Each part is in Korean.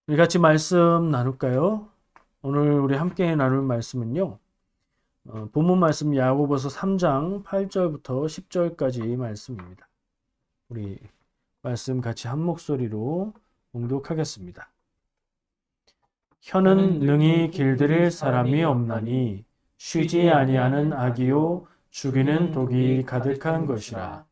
우리 같이 말씀 나눌까요? 오늘 우리 함께 나눌 말씀은요. 본문 말씀 야고보서 3장 8절부터 10절까지 말씀입니다. 우리 말씀 같이 한 목소리로 봉독하겠습니다. 혀는 능히 길들일 사람이 없나니 쉬지 아니하는 악이요 죽이는 독이 가득한 것이라.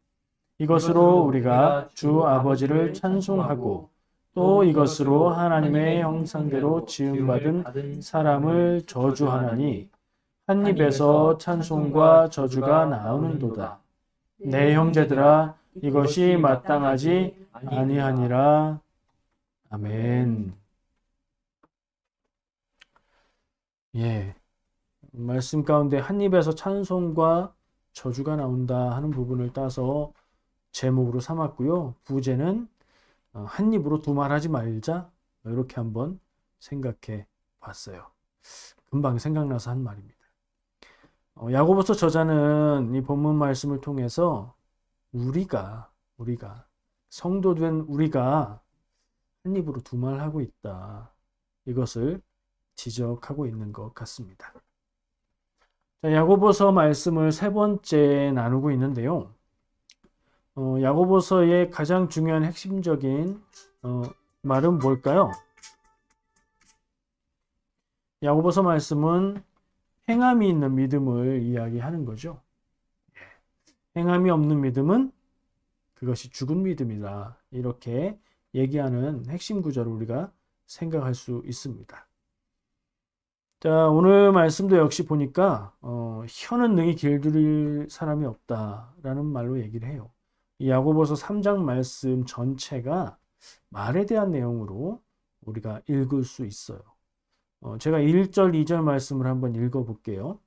이것으로 우리가 주 아버지를 찬송하고 또 이것으로 하나님의 형상대로 지음받은 사람을 저주하나니 한 입에서 찬송과 저주가 나오는도다. 내 형제들아 이것이 마땅하지 아니하니라. 아멘. 예. 말씀 가운데 한 입에서 찬송과 저주가 나온다 하는 부분을 따서 제목으로 삼았고요. 부제는 한 입으로 두말하지 말자, 이렇게 한번 생각해 봤어요. 금방 생각나서 한 말입니다. 야고보서 저자는 이 본문 말씀을 통해서 우리가 성도된 우리가 한 입으로 두말하고 있다, 이것을 지적하고 있는 것 같습니다. 자, 야고보서 말씀을 세 번째 나누고 있는데요. 야고보서의 가장 중요한 핵심적인 말은 뭘까요? 야고보서 말씀은 행함이 있는 믿음을 이야기하는 거죠. 행함이 없는 믿음은 그것이 죽은 믿음이다, 이렇게 얘기하는 핵심 구절을 우리가 생각할 수 있습니다. 자, 오늘 말씀도 역시 보니까 혀는 능히 길들일 사람이 없다라는 말로 얘기를 해요. 이 야고보서 3장 말씀 전체가 말에 대한 내용으로 우리가 읽을 수 있어요. 제가 1절, 2절 말씀을 한번 읽어볼게요.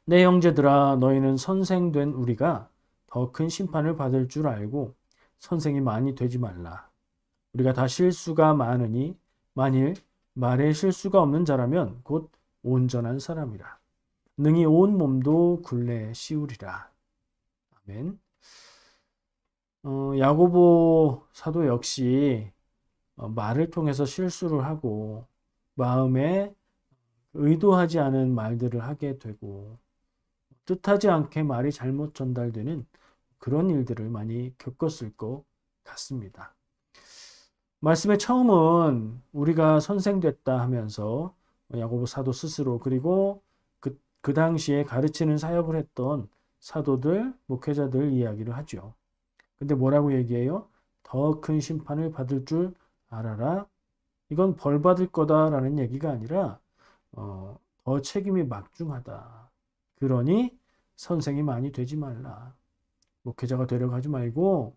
내 형제들아 너희는 선생된 우리가 더 큰 심판을 받을 줄 알고 선생이 많이 되지 말라. 우리가 다 실수가 많으니 만일 말에 실수가 없는 자라면 곧 온전한 사람이라. 능히 온 몸도 굴레 씌우리라. 아멘. 야고보 사도 역시 말을 통해서 실수를 하고 마음에 의도하지 않은 말들을 하게 되고 뜻하지 않게 말이 잘못 전달되는 그런 일들을 많이 겪었을 것 같습니다. 말씀의 처음은 우리가 선생됐다 하면서 야고보 사도 스스로, 그리고 그 당시에 가르치는 사역을 했던 사도들, 목회자들 이야기를 하죠. 근데 뭐라고 얘기해요? 더 큰 심판을 받을 줄 알아라. 이건 벌 받을 거다라는 얘기가 아니라 더 책임이 막중하다. 그러니 선생이 많이 되지 말라. 목회자가 되려고 하지 말고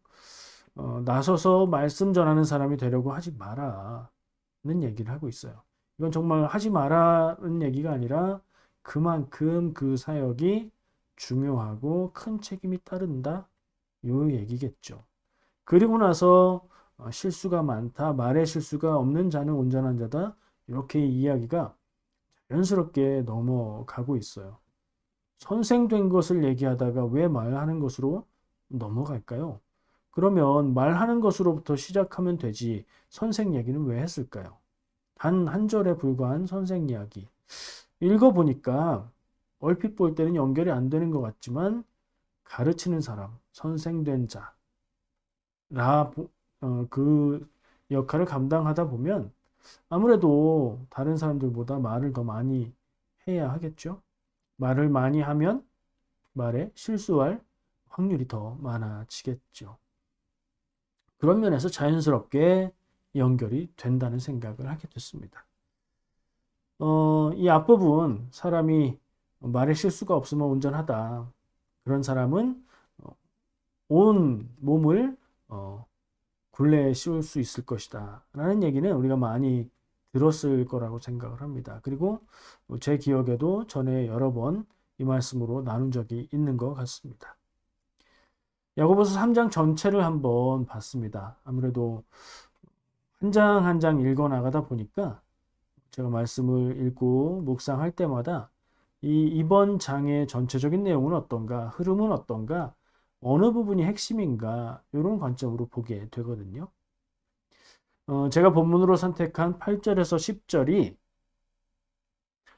나서서 말씀 전하는 사람이 되려고 하지 마라는 얘기를 하고 있어요. 이건 정말 하지 마라는 얘기가 아니라 그만큼 그 사역이 중요하고 큰 책임이 따른다, 요 얘기겠죠. 그리고 나서 실수가 많다, 말에 실수가 없는 자는 온전한 자다, 이렇게 이야기가 자연스럽게 넘어가고 있어요. 선생된 것을 얘기하다가 왜 말하는 것으로 넘어갈까요? 그러면 말하는 것으로부터 시작하면 되지 선생 얘기는 왜 했을까요? 단 한 절에 불과한 선생 이야기. 읽어보니까 얼핏 볼 때는 연결이 안 되는 것 같지만 가르치는 사람, 선생된 자, 그 역할을 감당하다 보면 아무래도 다른 사람들보다 말을 더 많이 해야 하겠죠. 말을 많이 하면 말에 실수할 확률이 더 많아지겠죠. 그런 면에서 자연스럽게 연결이 된다는 생각을 하게 됐습니다. 이 앞부분, 사람이 말에 실수가 없으면 온전하다. 그런 사람은 온 몸을 굴레에 씌울 수 있을 것이다 라는 얘기는 우리가 많이 들었을 거라고 생각을 합니다. 그리고 제 기억에도 전에 여러 번 이 말씀으로 나눈 적이 있는 것 같습니다. 야고보서 3장 전체를 한번 봤습니다. 아무래도 한 장 한 장 읽어 나가다 보니까 제가 말씀을 읽고 묵상할 때마다 이번 장의 전체적인 내용은 어떤가, 흐름은 어떤가, 어느 부분이 핵심인가, 이런 관점으로 보게 되거든요. 제가 본문으로 선택한 8절에서 10절이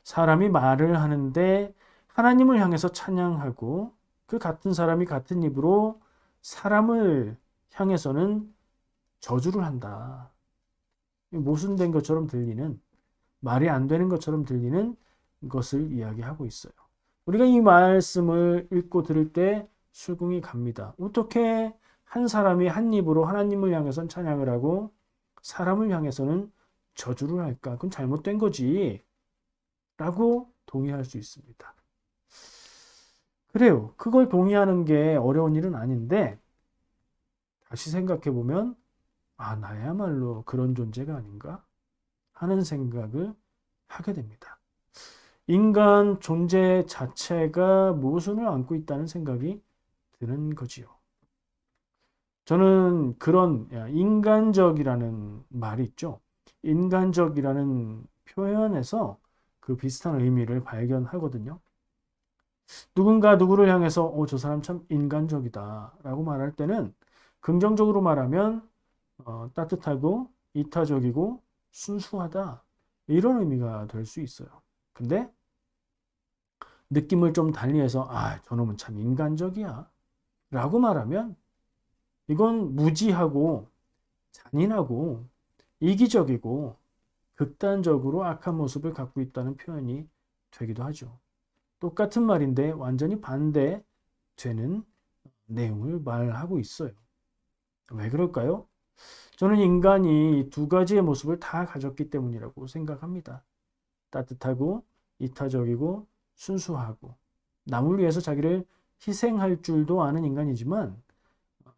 사람이 말을 하는데 하나님을 향해서 찬양하고 그 같은 사람이 같은 입으로 사람을 향해서는 저주를 한다. 모순된 것처럼 들리는, 말이 안 되는 것처럼 들리는 것을 이야기하고 있어요. 우리가 이 말씀을 읽고 들을 때 술궁이 갑니다. 어떻게 한 사람이 한 입으로 하나님을 향해서는 찬양을 하고 사람을 향해서는 저주를 할까? 그건 잘못된 거지. 라고 동의할 수 있습니다. 그래요. 그걸 동의하는 게 어려운 일은 아닌데 다시 생각해 보면 나야말로 그런 존재가 아닌가 하는 생각을 하게 됩니다. 인간 존재 자체가 모순을 안고 있다는 생각이 드는 거지요. 저는 그런 인간적이라는 말이 있죠. 인간적이라는 표현에서 그 비슷한 의미를 발견하거든요. 누군가 누구를 향해서 저 사람 참 인간적이다 라고 말할 때는 긍정적으로 말하면 따뜻하고 이타적이고 순수하다 이런 의미가 될 수 있어요. 근데 느낌을 좀 달리해서 저놈은 참 인간적이야 라고 말하면 이건 무지하고 잔인하고 이기적이고 극단적으로 악한 모습을 갖고 있다는 표현이 되기도 하죠. 똑같은 말인데 완전히 반대되는 내용을 말하고 있어요. 왜 그럴까요? 저는 인간이 두 가지의 모습을 다 가졌기 때문이라고 생각합니다. 따뜻하고 이타적이고 순수하고 남을 위해서 자기를 희생할 줄도 아는 인간이지만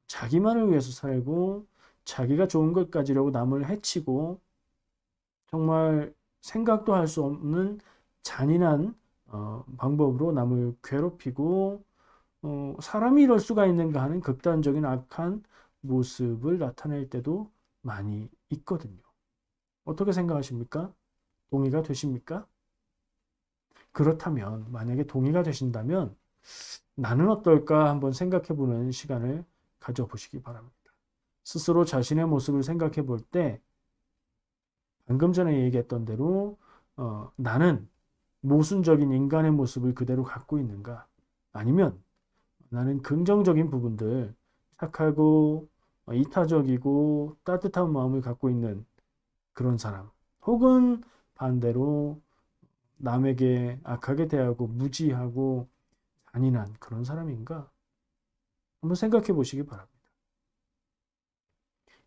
자기만을 위해서 살고 자기가 좋은 것 가지려고 남을 해치고 정말 생각도 할 수 없는 잔인한 방법으로 남을 괴롭히고 사람이 이럴 수가 있는가 하는 극단적인 악한 모습을 나타낼 때도 많이 있거든요. 어떻게 생각하십니까? 동의가 되십니까? 그렇다면 만약에 동의가 되신다면 나는 어떨까 한번 생각해 보는 시간을 가져보시기 바랍니다. 스스로 자신의 모습을 생각해 볼 때 방금 전에 얘기했던 대로 나는 모순적인 인간의 모습을 그대로 갖고 있는가? 아니면 나는 긍정적인 부분들, 착하고 이타적이고 따뜻한 마음을 갖고 있는 그런 사람, 혹은 반대로 남에게 악하게 대하고 무지하고 잔인한 그런 사람인가? 한번 생각해 보시기 바랍니다.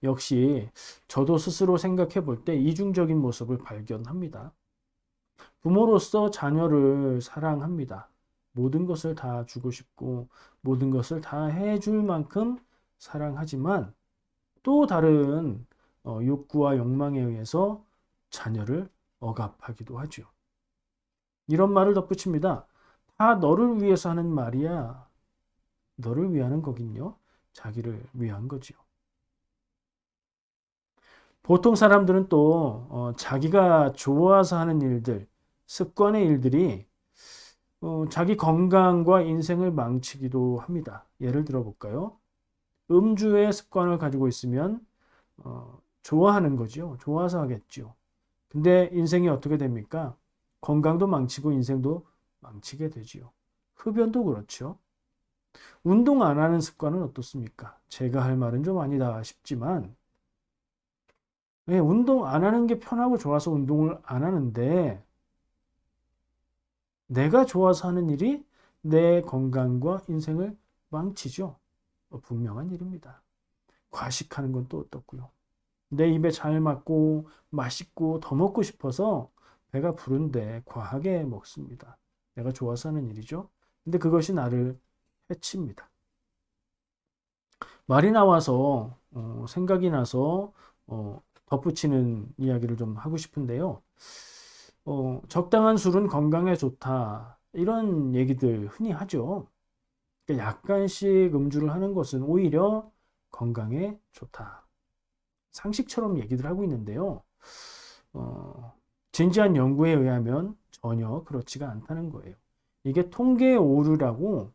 역시 저도 스스로 생각해 볼 때 이중적인 모습을 발견합니다. 부모로서 자녀를 사랑합니다. 모든 것을 다 주고 싶고 모든 것을 다 해줄 만큼 사랑하지만 또 다른 욕구와 욕망에 의해서 자녀를 억압하기도 하죠. 이런 말을 덧붙입니다. 다 너를 위해서 하는 말이야. 너를 위하는 거긴요. 자기를 위한 거지요. 보통 사람들은 또 자기가 좋아서 하는 일들, 습관의 일들이 자기 건강과 인생을 망치기도 합니다. 예를 들어 볼까요? 음주의 습관을 가지고 있으면 좋아하는 거죠. 좋아서 하겠죠. 근데 인생이 어떻게 됩니까? 건강도 망치고 인생도 망치게 되지요. 흡연도 그렇죠. 운동 안 하는 습관은 어떻습니까? 제가 할 말은 좀 아니다 싶지만 운동 안 하는 게 편하고 좋아서 운동을 안 하는데 내가 좋아서 하는 일이 내 건강과 인생을 망치죠. 분명한 일입니다. 과식하는 건 또 어떻고요. 내 입에 잘 맞고 맛있고 더 먹고 싶어서 배가 부른데 과하게 먹습니다. 내가 좋아서 하는 일이죠. 근데 그것이 나를 해칩니다. 말이 나와서 생각이 나서 덧붙이는 이야기를 좀 하고 싶은데요. 적당한 술은 건강에 좋다. 이런 얘기들 흔히 하죠. 그러니까 약간씩 음주를 하는 것은 오히려 건강에 좋다. 상식처럼 얘기들 하고 있는데요. 진지한 연구에 의하면 전혀 그렇지가 않다는 거예요. 이게 통계의 오류라고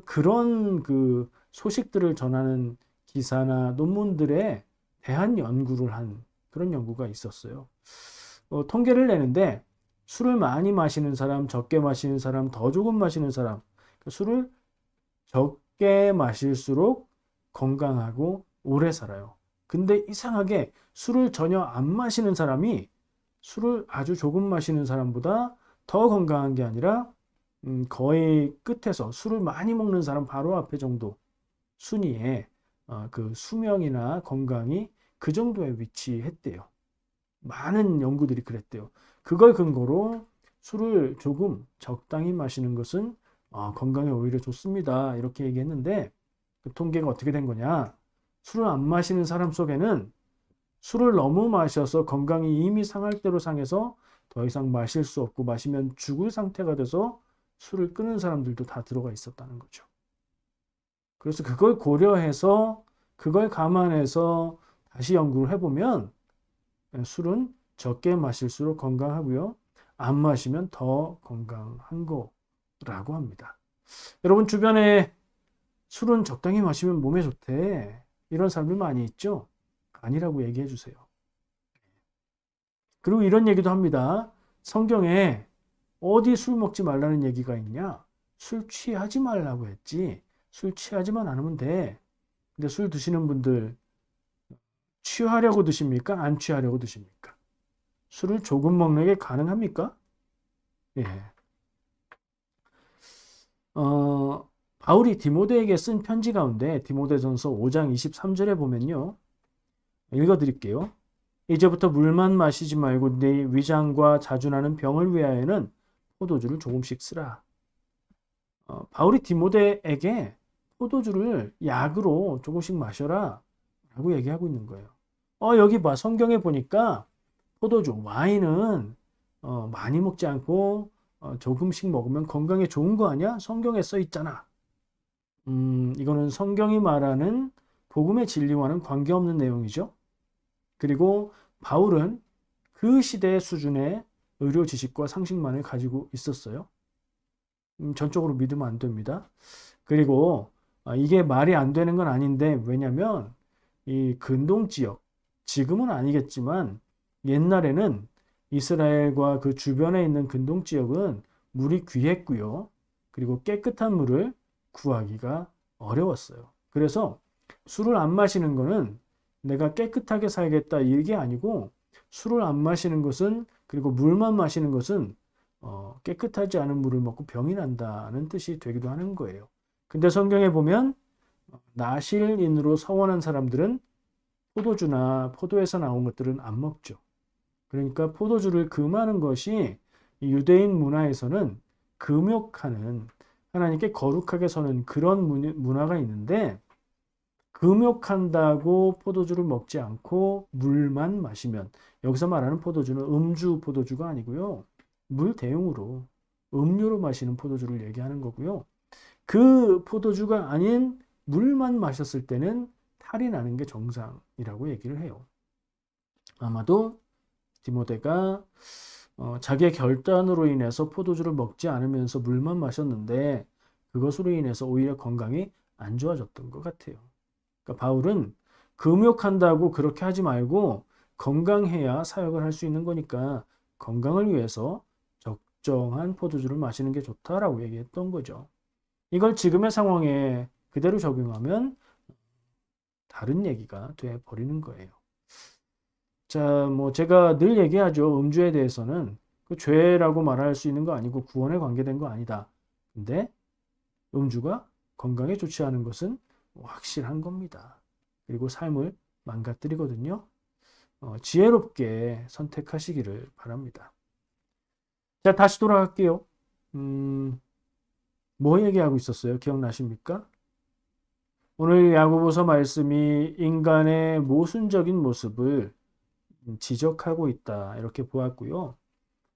그런 그 소식들을 전하는 기사나 논문들의 대한 연구를 한 그런 연구가 있었어요. 통계를 내는데 술을 많이 마시는 사람, 적게 마시는 사람, 더 조금 마시는 사람, 술을 적게 마실수록 건강하고 오래 살아요. 근데 이상하게 술을 전혀 안 마시는 사람이 술을 아주 조금 마시는 사람보다 더 건강한 게 아니라 거의 끝에서 술을 많이 먹는 사람 바로 앞에 정도 순위에 그 수명이나 건강이 그 정도에 위치했대요. 많은 연구들이 그랬대요. 그걸 근거로 술을 조금 적당히 마시는 것은 건강에 오히려 좋습니다. 이렇게 얘기했는데 그 통계가 어떻게 된 거냐? 술을 안 마시는 사람 속에는 술을 너무 마셔서 건강이 이미 상할 대로 상해서 더 이상 마실 수 없고 마시면 죽을 상태가 돼서 술을 끊은 사람들도 다 들어가 있었다는 거죠. 그래서 그걸 고려해서 그걸 감안해서 다시 연구를 해보면 술은 적게 마실수록 건강하고요. 안 마시면 더 건강한 거라고 합니다. 여러분 주변에 술은 적당히 마시면 몸에 좋대. 이런 사람들 많이 있죠? 아니라고 얘기해 주세요. 그리고 이런 얘기도 합니다. 성경에 어디 술 먹지 말라는 얘기가 있냐? 술 취하지 말라고 했지. 술 취하지만 않으면 돼. 근데 술 드시는 분들 취하려고 드십니까? 안 취하려고 드십니까? 술을 조금 먹는 게 가능합니까? 예. 바울이 디모데에게 쓴 편지 가운데 디모데전서 5장 23절에 보면요. 읽어드릴게요. 이제부터 물만 마시지 말고 네 위장과 자주 나는 병을 위하여는 포도주를 조금씩 쓰라. 바울이 디모데에게 포도주를 약으로 조금씩 마셔라 라고 얘기하고 있는 거예요. 여기 봐. 성경에 보니까 포도주, 와인은 많이 먹지 않고 조금씩 먹으면 건강에 좋은 거 아니야? 성경에 써 있잖아. 이거는 성경이 말하는 복음의 진리와는 관계없는 내용이죠. 그리고 바울은 그 시대의 수준의 의료 지식과 상식만을 가지고 있었어요. 전적으로 믿으면 안 됩니다. 그리고 이게 말이 안 되는 건 아닌데 왜냐면 이 근동 지역, 지금은 아니겠지만 옛날에는 이스라엘과 그 주변에 있는 근동 지역은 물이 귀했고요. 그리고 깨끗한 물을 구하기가 어려웠어요. 그래서 술을 안 마시는 거는 내가 깨끗하게 살겠다 이게 아니고 술을 안 마시는 것은 그리고 물만 마시는 것은 깨끗하지 않은 물을 먹고 병이 난다는 뜻이 되기도 하는 거예요. 근데 성경에 보면 나실인으로 서원한 사람들은 포도주나 포도에서 나온 것들은 안 먹죠. 그러니까 포도주를 금하는 것이 유대인 문화에서는 금욕하는 하나님께 거룩하게 서는 그런 문화가 있는데 금욕한다고 포도주를 먹지 않고 물만 마시면 여기서 말하는 포도주는 음주 포도주가 아니고요. 물 대용으로 음료로 마시는 포도주를 얘기하는 거고요. 그 포도주가 아닌 물만 마셨을 때는 탈이 나는 게 정상이라고 얘기를 해요. 아마도 디모데가 자기의 결단으로 인해서 포도주를 먹지 않으면서 물만 마셨는데 그것으로 인해서 오히려 건강이 안 좋아졌던 것 같아요. 그러니까 바울은 금욕한다고 그렇게 하지 말고 건강해야 사역을 할 수 있는 거니까 건강을 위해서 적정한 포도주를 마시는 게 좋다라고 얘기했던 거죠. 이걸 지금의 상황에 그대로 적용하면 다른 얘기가 돼 버리는 거예요. 자, 뭐 제가 늘 얘기하죠. 음주에 대해서는 그 죄라고 말할 수 있는 거 아니고 구원에 관계된 거 아니다. 근데 음주가 건강에 좋지 않은 것은 확실한 겁니다. 그리고 삶을 망가뜨리거든요. 지혜롭게 선택하시기를 바랍니다. 자, 다시 돌아갈게요. 뭐 얘기하고 있었어요? 기억나십니까? 오늘 야고보서 말씀이 인간의 모순적인 모습을 지적하고 있다. 이렇게 보았고요.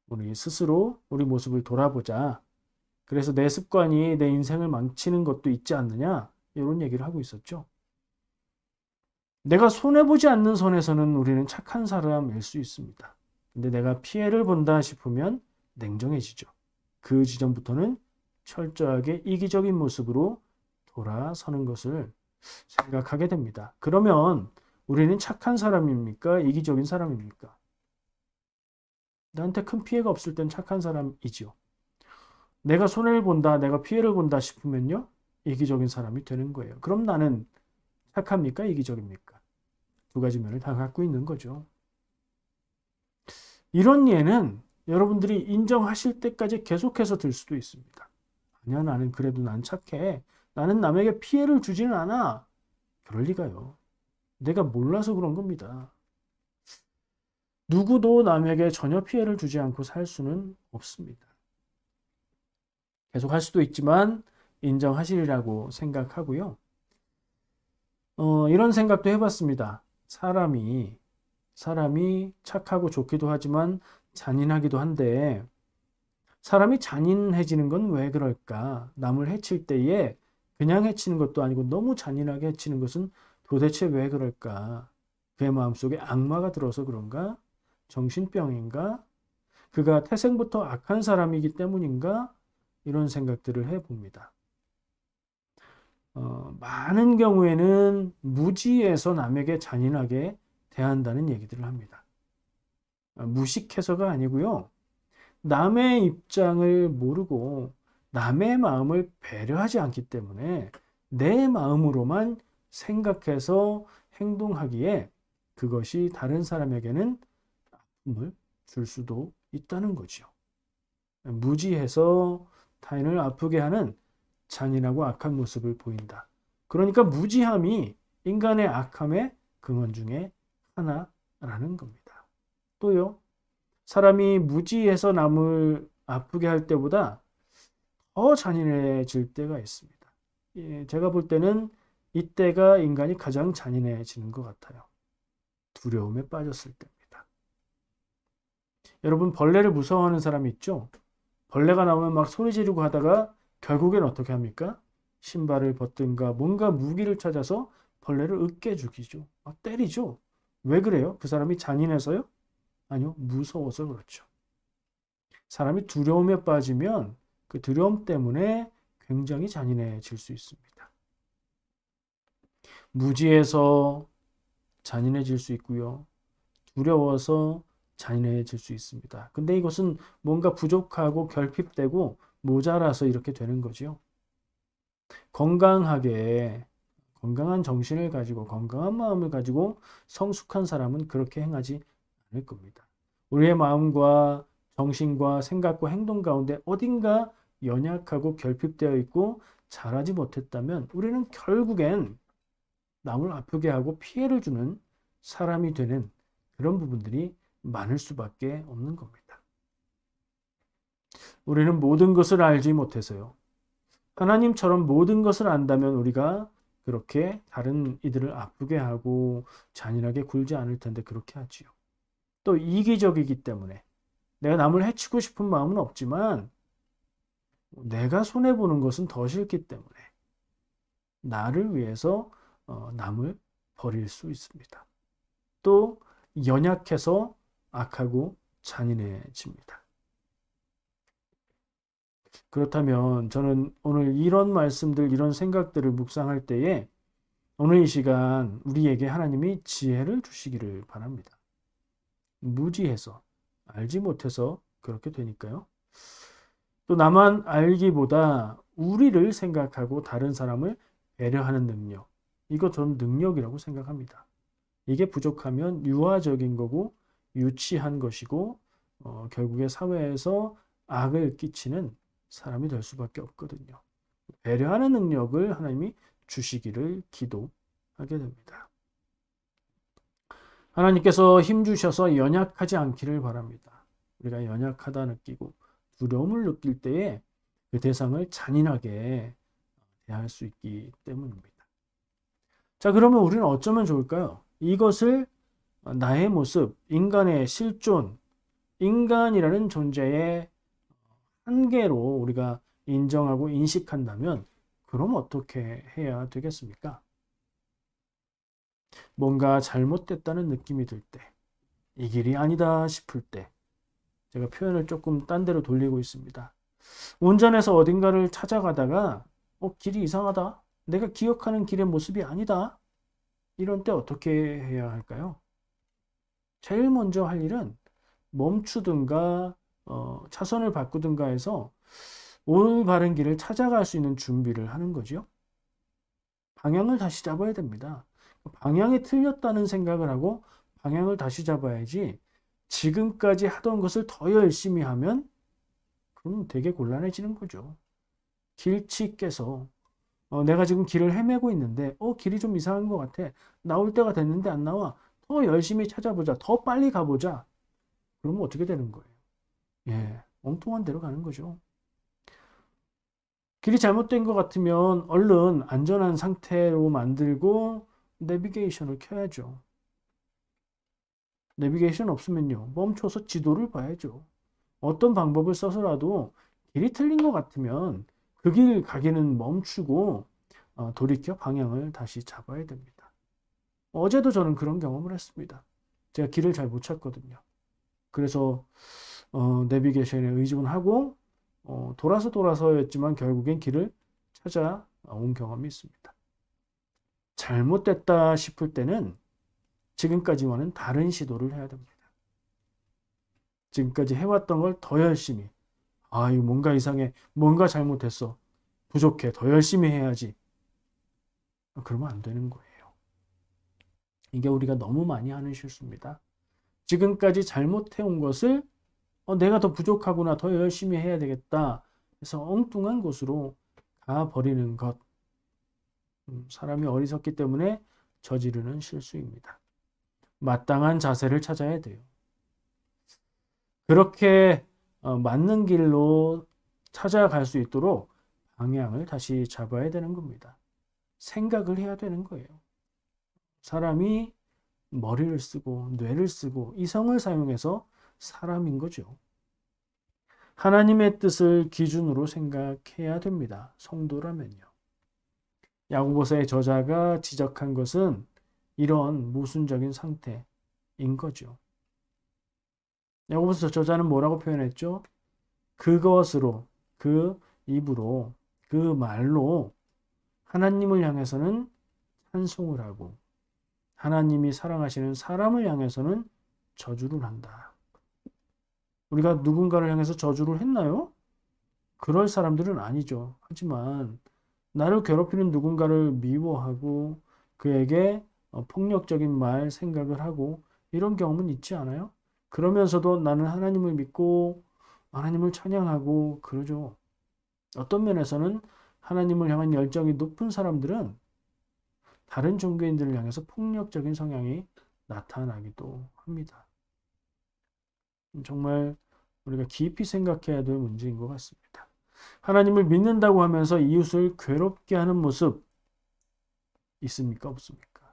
우리 스스로 우리 모습을 돌아보자. 그래서 내 습관이 내 인생을 망치는 것도 있지 않느냐? 이런 얘기를 하고 있었죠. 내가 손해보지 않는 선에서는 우리는 착한 사람일 수 있습니다. 근데 내가 피해를 본다 싶으면 냉정해지죠. 그 지점부터는 철저하게 이기적인 모습으로 돌아서는 것을 생각하게 됩니다. 그러면 우리는 착한 사람입니까? 이기적인 사람입니까? 나한테 큰 피해가 없을 땐 착한 사람이지요. 내가 손해를 본다, 내가 피해를 본다 싶으면요, 이기적인 사람이 되는 거예요. 그럼 나는 착합니까? 이기적입니까? 두 가지 면을 다 갖고 있는 거죠. 이런 예는 여러분들이 인정하실 때까지 계속해서 들 수도 있습니다. 아니야, 나는 그래도 난 착해. 나는 남에게 피해를 주지는 않아. 그럴 리가요. 내가 몰라서 그런 겁니다. 누구도 남에게 전혀 피해를 주지 않고 살 수는 없습니다. 계속 할 수도 있지만 인정하시리라고 생각하고요. 이런 생각도 해봤습니다. 사람이 착하고 좋기도 하지만 잔인하기도 한데 사람이 잔인해지는 건 왜 그럴까? 남을 해칠 때에 그냥 해치는 것도 아니고 너무 잔인하게 해치는 것은 도대체 왜 그럴까? 그의 마음속에 악마가 들어서 그런가? 정신병인가? 그가 태생부터 악한 사람이기 때문인가? 이런 생각들을 해봅니다. 많은 경우에는 무지해서 남에게 잔인하게 대한다는 얘기들을 합니다. 무식해서가 아니고요. 남의 입장을 모르고 남의 마음을 배려하지 않기 때문에 내 마음으로만 생각해서 행동하기에 그것이 다른 사람에게는 아픔을 줄 수도 있다는 거죠. 무지해서 타인을 아프게 하는 잔인하고 악한 모습을 보인다. 그러니까 무지함이 인간의 악함의 근원 중에 하나라는 겁니다. 또요, 사람이 무지해서 남을 아프게 할 때보다 더 잔인해질 때가 있습니다. 제가 볼 때는 이때가 인간이 가장 잔인해지는 것 같아요. 두려움에 빠졌을 때입니다. 여러분, 벌레를 무서워하는 사람이 있죠? 벌레가 나오면 막 소리 지르고 하다가 결국엔 어떻게 합니까? 신발을 벗든가 뭔가 무기를 찾아서 벌레를 으깨 죽이죠. 막 때리죠. 왜 그래요? 그 사람이 잔인해서요? 아니요, 무서워서 그렇죠. 사람이 두려움에 빠지면 그 두려움 때문에 굉장히 잔인해질 수 있습니다. 무지해서 잔인해질 수 있고요. 두려워서 잔인해질 수 있습니다. 근데 이것은 뭔가 부족하고 결핍되고 모자라서 이렇게 되는 거죠. 건강하게 건강한 정신을 가지고 건강한 마음을 가지고 성숙한 사람은 그렇게 행하지 않을 겁니다. 우리의 마음과 정신과 생각과 행동 가운데 어딘가 연약하고 결핍되어 있고 잘하지 못했다면 우리는 결국엔 남을 아프게 하고 피해를 주는 사람이 되는 그런 부분들이 많을 수밖에 없는 겁니다. 우리는 모든 것을 알지 못해서요. 하나님처럼 모든 것을 안다면 우리가 그렇게 다른 이들을 아프게 하고 잔인하게 굴지 않을 텐데 그렇게 하지요. 또 이기적이기 때문에 내가 남을 해치고 싶은 마음은 없지만 내가 손해보는 것은 더 싫기 때문에 나를 위해서 남을 버릴 수 있습니다. 또 연약해서 악하고 잔인해집니다. 그렇다면 저는 오늘 이런 말씀들, 이런 생각들을 묵상할 때에 오늘 이 시간 우리에게 하나님이 지혜를 주시기를 바랍니다. 무지해서, 알지 못해서 그렇게 되니까요. 또 나만 알기보다 우리를 생각하고 다른 사람을 배려하는 능력. 이거 저는 능력이라고 생각합니다. 이게 부족하면 유아적인 거고 유치한 것이고 결국에 사회에서 악을 끼치는 사람이 될 수밖에 없거든요. 배려하는 능력을 하나님이 주시기를 기도하게 됩니다. 하나님께서 힘 주셔서 연약하지 않기를 바랍니다. 우리가 연약하다 느끼고 두려움을 느낄 때에 그 대상을 잔인하게 대할 수 있기 때문입니다. 자, 그러면 우리는 어쩌면 좋을까요? 이것을 나의 모습, 인간의 실존, 인간이라는 존재의 한계로 우리가 인정하고 인식한다면 그럼 어떻게 해야 되겠습니까? 뭔가 잘못됐다는 느낌이 들 때, 이 길이 아니다 싶을 때 제가 표현을 조금 딴 데로 돌리고 있습니다. 운전해서 어딘가를 찾아가다가 길이 이상하다. 내가 기억하는 길의 모습이 아니다. 이런 때 어떻게 해야 할까요? 제일 먼저 할 일은 멈추든가 차선을 바꾸든가 해서 올바른 길을 찾아갈 수 있는 준비를 하는 거죠. 방향을 다시 잡아야 됩니다. 방향이 틀렸다는 생각을 하고 방향을 다시 잡아야지 지금까지 하던 것을 더 열심히 하면 그럼 되게 곤란해지는 거죠. 길치 깨서 내가 지금 길을 헤매고 있는데 길이 좀 이상한 것 같아. 나올 때가 됐는데 안 나와. 더 열심히 찾아보자. 더 빨리 가보자. 그러면 어떻게 되는 거예요? 예, 엉뚱한 데로 가는 거죠. 길이 잘못된 것 같으면 얼른 안전한 상태로 만들고 내비게이션을 켜야죠. 내비게이션 없으면요. 멈춰서 지도를 봐야죠. 어떤 방법을 써서라도 길이 틀린 것 같으면 그 길 가기는 멈추고 돌이켜 방향을 다시 잡아야 됩니다. 어제도 저는 그런 경험을 했습니다. 제가 길을 잘 못 찾거든요. 그래서 내비게이션에 의존하고 돌아서였지만 결국엔 길을 찾아온 경험이 있습니다. 잘못됐다 싶을 때는 지금까지와는 다른 시도를 해야 됩니다. 지금까지 해왔던 걸 더 열심히. 이거 뭔가 이상해. 뭔가 잘못했어. 부족해. 더 열심히 해야지. 그러면 안 되는 거예요. 이게 우리가 너무 많이 하는 실수입니다. 지금까지 잘못해온 것을 내가 더 부족하구나. 더 열심히 해야 되겠다. 그래서 엉뚱한 곳으로 가버리는 것. 사람이 어리석기 때문에 저지르는 실수입니다. 마땅한 자세를 찾아야 돼요. 그렇게 맞는 길로 찾아갈 수 있도록 방향을 다시 잡아야 되는 겁니다. 생각을 해야 되는 거예요. 사람이 머리를 쓰고 뇌를 쓰고 이성을 사용해서 사람인 거죠. 하나님의 뜻을 기준으로 생각해야 됩니다. 성도라면요. 야고보서의 저자가 지적한 것은 이런 모순적인 상태인 거죠. 야고보서 저자는 뭐라고 표현했죠? 그것으로, 그 입으로, 그 말로 하나님을 향해서는 찬송을 하고 하나님이 사랑하시는 사람을 향해서는 저주를 한다. 우리가 누군가를 향해서 저주를 했나요? 그럴 사람들은 아니죠. 하지만 나를 괴롭히는 누군가를 미워하고 그에게 폭력적인 말, 생각을 하고 이런 경험은 있지 않아요? 그러면서도 나는 하나님을 믿고 하나님을 찬양하고 그러죠. 어떤 면에서는 하나님을 향한 열정이 높은 사람들은 다른 종교인들을 향해서 폭력적인 성향이 나타나기도 합니다. 정말 우리가 깊이 생각해야 될 문제인 것 같습니다. 하나님을 믿는다고 하면서 이웃을 괴롭게 하는 모습 있습니까? 없습니까?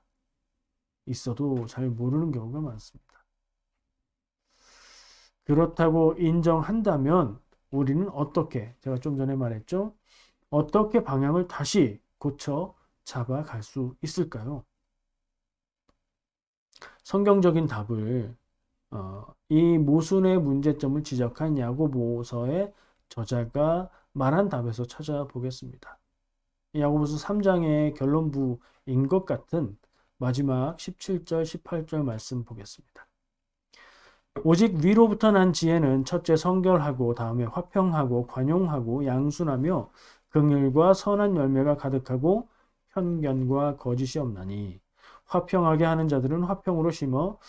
있어도 잘 모르는 경우가 많습니다. 그렇다고 인정한다면 우리는 어떻게, 제가 좀 전에 말했죠? 어떻게 방향을 다시 고쳐 잡아갈 수 있을까요? 성경적인 답을 이 모순의 문제점을 지적한 야고보서의 저자가 말한 답에서 찾아보겠습니다. 야고보서 3장의 결론부인 것 같은 마지막 17절, 18절 말씀 보겠습니다. 오직 위로부터 난 지혜는 첫째 성결하고 다음에 화평하고 관용하고 양순하며 긍휼과 선한 열매가 가득하고 편견과 거짓이 없나니 화평하게 하는 자들은 화평으로 심어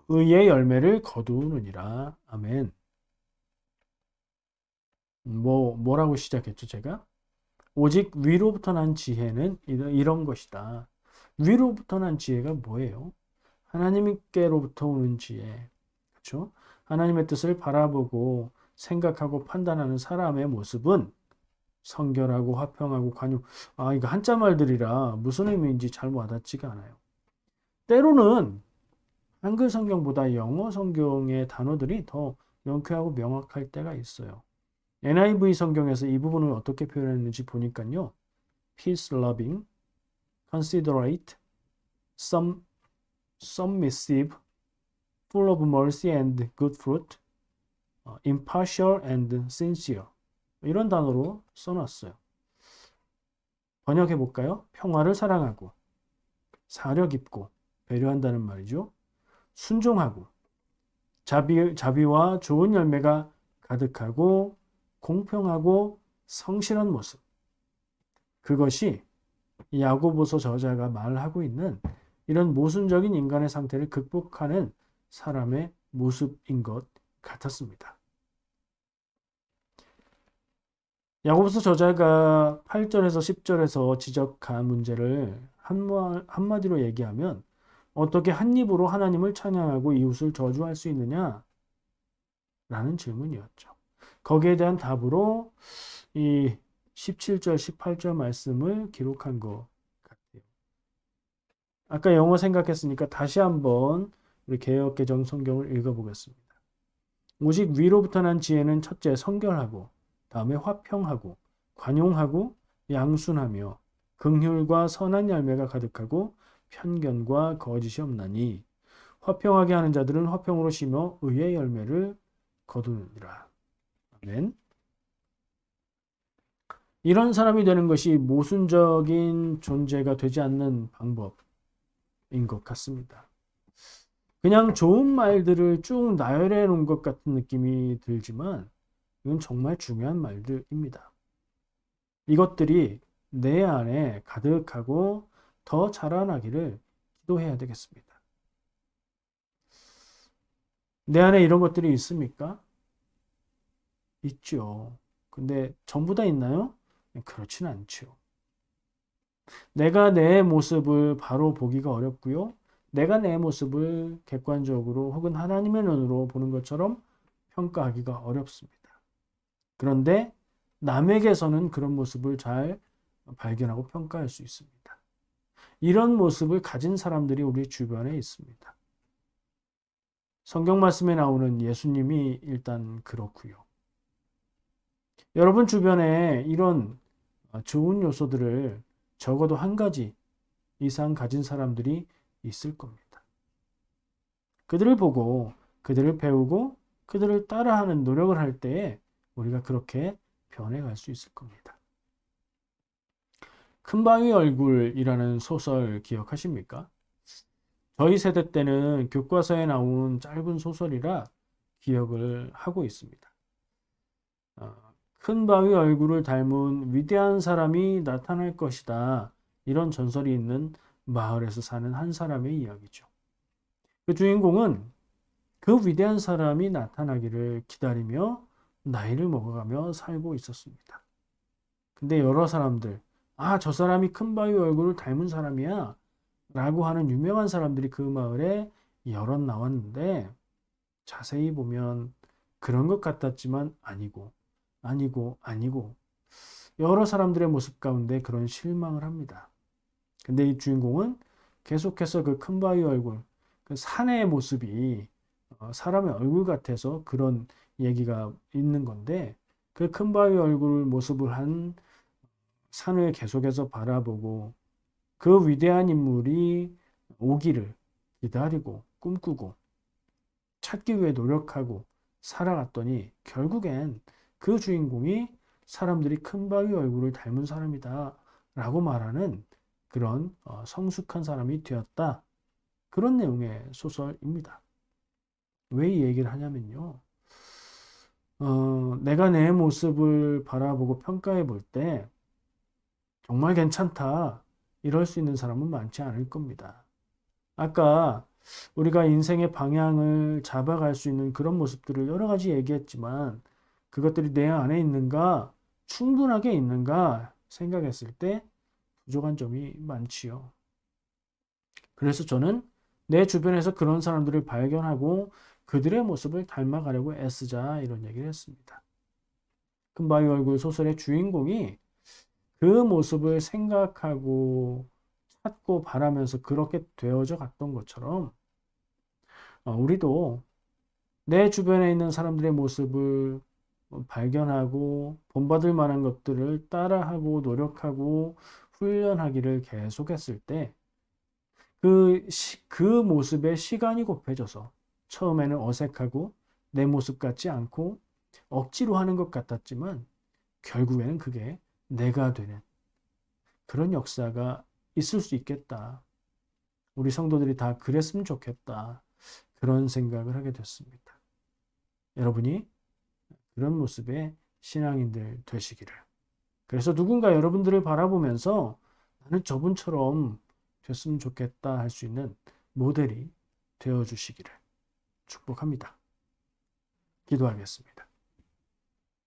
의의 열매를 거두느니라. 아멘. 뭐라고 시작했죠, 제가? 오직 위로부터 난 지혜는 이런 것이다. 위로부터 난 지혜가 뭐예요? 하나님께로부터 오는 지혜. 그렇죠? 하나님의 뜻을 바라보고 생각하고 판단하는 사람의 모습은 성결하고 화평하고 관용. 이거 한자 말들이라 무슨 의미인지 잘 와닿지가 않아요. 때로는 한글 성경보다 영어 성경의 단어들이 더 명쾌하고 명확할 때가 있어요. NIV 성경에서 이 부분을 어떻게 표현했는지 보니까요. Peace loving, considerate, submissive, full of mercy and good fruit, impartial and sincere. 이런 단어로 써놨어요. 번역해 볼까요? 평화를 사랑하고, 사려 깊고 배려한다는 말이죠. 순종하고 자비와 좋은 열매가 가득하고 공평하고 성실한 모습. 그것이 야고보서 저자가 말하고 있는 이런 모순적인 인간의 상태를 극복하는 사람의 모습인 것 같았습니다. 야고보서 저자가 8절에서 10절에서 지적한 문제를 한마디로 얘기하면 어떻게 한 입으로 하나님을 찬양하고 이웃을 저주할 수 있느냐? 라는 질문이었죠. 거기에 대한 답으로 이 17절, 18절 말씀을 기록한 것 같아요. 아까 영어 생각했으니까 다시 한번 우리 개역개정 성경을 읽어보겠습니다. 오직 위로부터 난 지혜는 첫째 성결하고 다음에 화평하고 관용하고 양순하며 긍휼과 선한 열매가 가득하고 편견과 거짓이 없나니 화평하게 하는 자들은 화평으로 심어 의의 열매를 거두느니라. 아멘. 이런 사람이 되는 것이 모순적인 존재가 되지 않는 방법인 것 같습니다. 그냥 좋은 말들을 쭉 나열해 놓은 것 같은 느낌이 들지만 이건 정말 중요한 말들입니다. 이것들이 내 안에 가득하고 더 자라나기를 기도해야 되겠습니다. 내 안에 이런 것들이 있습니까? 있죠. 근데 전부 다 있나요? 그렇지는 않죠. 내가 내 모습을 바로 보기가 어렵고요. 내가 내 모습을 객관적으로 혹은 하나님의 눈으로 보는 것처럼 평가하기가 어렵습니다. 그런데 남에게서는 그런 모습을 잘 발견하고 평가할 수 있습니다. 이런 모습을 가진 사람들이 우리 주변에 있습니다. 성경 말씀에 나오는 예수님이 일단 그렇고요. 여러분 주변에 이런 좋은 요소들을 적어도 한 가지 이상 가진 사람들이 있을 겁니다. 그들을 보고 그들을 배우고 그들을 따라하는 노력을 할 때에 우리가 그렇게 변해갈 수 있을 겁니다. 큰바위 얼굴이라는 소설 기억하십니까? 저희 세대 때는 교과서에 나온 짧은 소설이라 기억을 하고 있습니다. 큰 바위 얼굴을 닮은 위대한 사람이 나타날 것이다. 이런 전설이 있는 마을에서 사는 한 사람의 이야기죠. 그 주인공은 그 위대한 사람이 나타나기를 기다리며 나이를 먹어가며 살고 있었습니다. 근데 여러 사람들, 저 사람이 큰 바위 얼굴을 닮은 사람이야. 라고 하는 유명한 사람들이 그 마을에 여럿 나왔는데 자세히 보면 그런 것 같았지만 아니고 여러 사람들의 모습 가운데 그런 실망을 합니다. 근데 이 주인공은 계속해서 그 큰 바위 얼굴, 그 산의 모습이 사람의 얼굴 같아서 그런 얘기가 있는 건데 그 큰 바위 얼굴 모습을 한 산을 계속해서 바라보고 그 위대한 인물이 오기를 기다리고 꿈꾸고 찾기 위해 노력하고 살아갔더니 결국엔 그 주인공이 사람들이 큰 바위 얼굴을 닮은 사람이다 라고 말하는 그런 성숙한 사람이 되었다. 그런 내용의 소설입니다. 왜 이 얘기를 하냐면요. 내가 내 모습을 바라보고 평가해 볼 때 정말 괜찮다. 이럴 수 있는 사람은 많지 않을 겁니다. 아까 우리가 인생의 방향을 잡아갈 수 있는 그런 모습들을 여러 가지 얘기했지만 그것들이 내 안에 있는가, 충분하게 있는가 생각했을 때 부족한 점이 많지요. 그래서 저는 내 주변에서 그런 사람들을 발견하고 그들의 모습을 닮아가려고 애쓰자 이런 얘기를 했습니다. 큰바위 얼굴 소설의 주인공이 그 모습을 생각하고 찾고 바라면서 그렇게 되어져 갔던 것처럼 우리도 내 주변에 있는 사람들의 모습을 발견하고 본받을 만한 것들을 따라하고 노력하고 훈련하기를 계속했을 때 그 모습에 시간이 곱해져서 처음에는 어색하고 내 모습 같지 않고 억지로 하는 것 같았지만 결국에는 그게 내가 되는 그런 역사가 있을 수 있겠다. 우리 성도들이 다 그랬으면 좋겠다. 그런 생각을 하게 됐습니다. 여러분이 그런 모습의 신앙인들 되시기를. 그래서 누군가 여러분들을 바라보면서 나는 저분처럼 됐으면 좋겠다 할 수 있는 모델이 되어 주시기를 축복합니다. 기도하겠습니다.